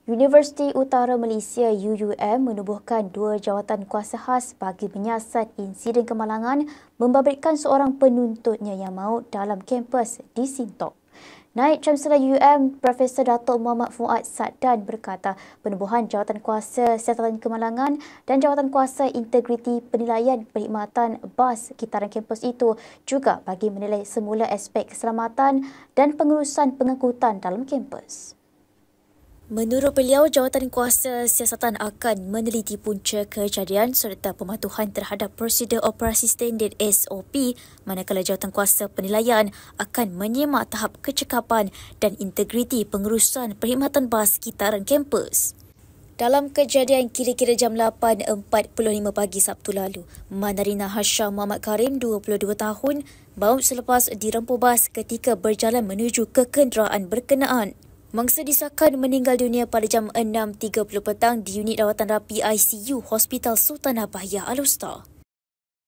Universiti Utara Malaysia UUM menubuhkan 2 jawatan kuasa khas bagi menyiasat insiden kemalangan membabitkan seorang penuntutnya yang maut dalam kampus di Sintok. Naib Chancellor UUM Profesor Datuk Muhammad Fuad Saddan berkata penubuhan jawatan kuasa siasatan kemalangan dan jawatan kuasa integriti penilaian perkhidmatan bas kitaran kampus itu juga bagi menilai semula aspek keselamatan dan pengurusan pengangkutan dalam kampus. Menurut beliau, jawatan kuasa siasatan akan meneliti punca kejadian serta pematuhan terhadap prosedur operasi standard SOP, manakala jawatan kuasa penilaian akan menyemak tahap kecekapan dan integriti pengurusan perkhidmatan bas kitaran kampus. Dalam kejadian kira-kira jam 8.45 pagi Sabtu lalu, Mandarina Hasham Muhammad Karim, 22 tahun, maut selepas dirempuh bas ketika berjalan menuju ke kenderaan berkenaan. Mangsa disahkan meninggal dunia pada jam 6.30 petang di unit rawatan rapi ICU Hospital Sultanah Bahiyah Al-Wusta.